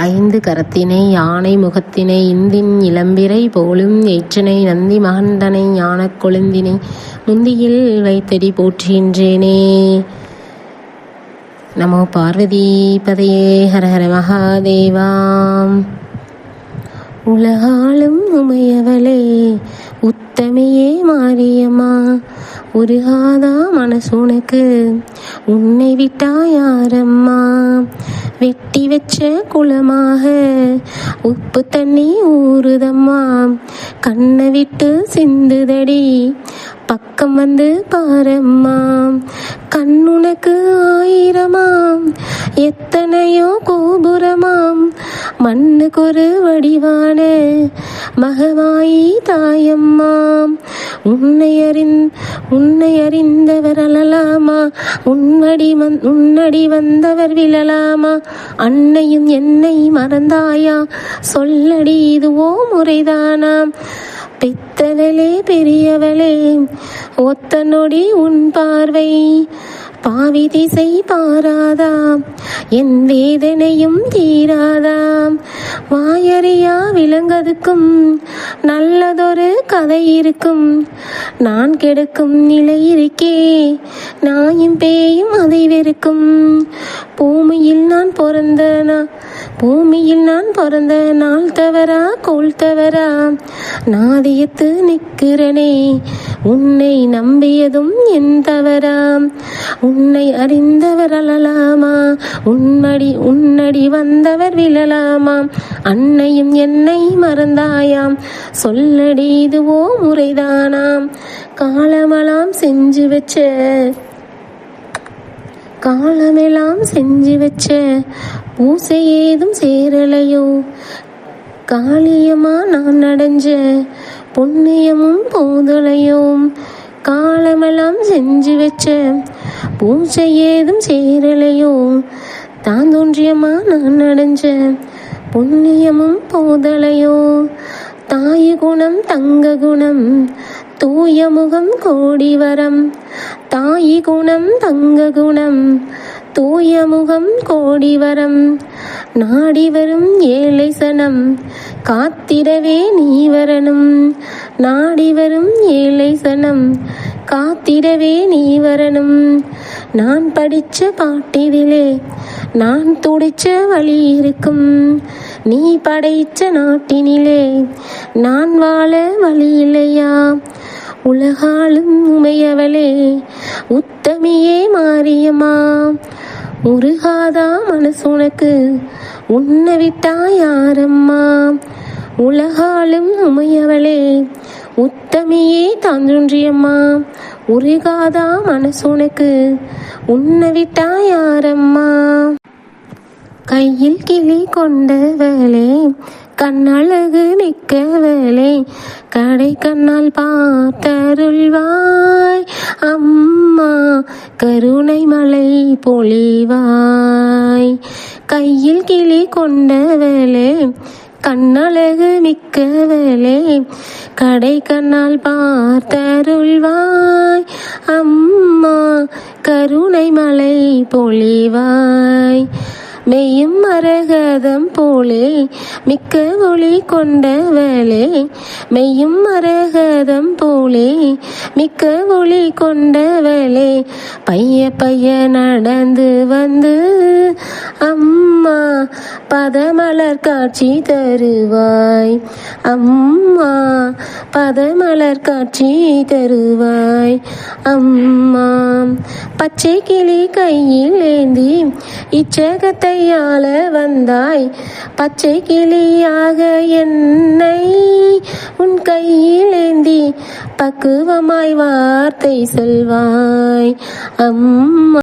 ஐந்து கரத்தினை யானை முகத்தினை இந்தின் இளம்பிறை போலும் ஏற்றினை நந்தி மகந்தனை ஞானக் கொழுந்தினை முந்தியில் வைத்தடி போற்றுகின்றேனே. நமோ பார்வதி பதையே ஹரஹர மகாதேவாம். உலகாலும் உமையவளே உத்தமையே மாரியம்மா, உருகாதா மனசுனக்கு உன்னை விட்டா யாரம்மா. வெட்டி வச்ச குளமாக உப்பு தண்ணி ஊறுதம்மா, கண்ணை விட்டு சிந்துதடி பக்கம் வந்து பாரம்மா. கண்ணுனக்கு ஆயிரமாம் எத்தனையோ கோபுரமாம், மண்ணுக்கொரு வடிவான மகவாயி தாயம்மா. உன்னை அறிந்தவர் அழலாமா, உன்னடி வந்தவர் விழலாமா. அன்னையும் என்னை மறந்தாயா, சொல்லடி இதுவோ முறைதானாம். பெத்தவளே பெரியவளே ஒத்த நொடி உன் பார்வை பாவி திசை பாராதாம், என் வேதனையும் தீராதாம். வாயறியா விலங்கதுக்கும் நல்லதொரு கதை இருக்கும், நான் கெடுக்கும் நிலை இருக்கே நாயும் பேயும் அதை வெறுக்கும். பூமியில் நான் பிறந்த நாள் தவறா கோல் தவறா, நாதியத்து நிற்கிறனே உன்னை நம்பியதும் என் தவறா. உன்னை அறிந்தவர் அழலாமா, உன்னடி வந்தவர் விழலாமா. அன்னையும் என்னை மறந்தாயாம், சொல்லடி இதுவோ முறைதானாம். காலமெல்லாம் செஞ்சு வச்ச பூசை ஏதும் சேரலையோ, காளியம்மா நான் அடைஞ்ச புண்ணியமும் போதலையோ. காலமெல்லாம் செஞ்சு வச்ச பூசை ஏதும் சேரலையோ, தான் தோன்றியம்மா நான் அடைஞ்ச புண்ணியமும் போதலையோ. தாய் குணம் தங்க குணம் தூய முகம் கோடி வரம், தாய் குணம் தங்க குணம் தூய முகம் கோடி வரம். நாடி வரும் ஏழை சனம் காத்திடவே நீ வரணும், நாடி வரும் ஏழை சனம் காத்திடவே நீ வரணும். நான் படிச்ச பாட்டிதிலே நான் துடிச்ச வழி இருக்கும், நீ படைச்ச நாட்டினிலே நான் வாழ வழி இல்லையா. உலகாலும் உமையவளே உத்தமியே மாரியம்மா, உருகாதா மனசுனக்கு உன்னை விட்டா யாரம்மா. உலகாலும் உமையவளே உத்தமியே தான்றொன்றியம்மா, உருகாதா மனசுனக்கு உன்னை விட்டா யாரம்மா. கையில் கிளி கொண்டவளே கண்ணழகு மிக்கவளே, கடை கண்ணால் பார்த்தருள்வாய் அம்மா, கருணை மலை பொழிவாய். கையில் கிளி கொண்டவளே கண்ணழகு மிக்கவளே, கடை கண்ணால் பார்த்தருள்வாய் அம்மா, கருணை மலை பொழிவாய். மெய்யும் மரகதம் போலே மிக்க ஒளி கொண்டவளே, மெய்யும் மரகதம் போலே மிக்க ஒளி கொண்டவளே. பைய நடந்து வந்து அம்மா பதமலர் காட்சி தருவாய், அம்மா பதமலர் காட்சி தருவாய் அம்மா. பச்சை கிளி கையில் ஏந்தி இச்சகத்தை ஆள வந்தாய், பச்சை கிளியாக என்னை உன் கையில் ஏந்தி பக்குவமாய் வார்த்தை சொல்வாய் அம்மா.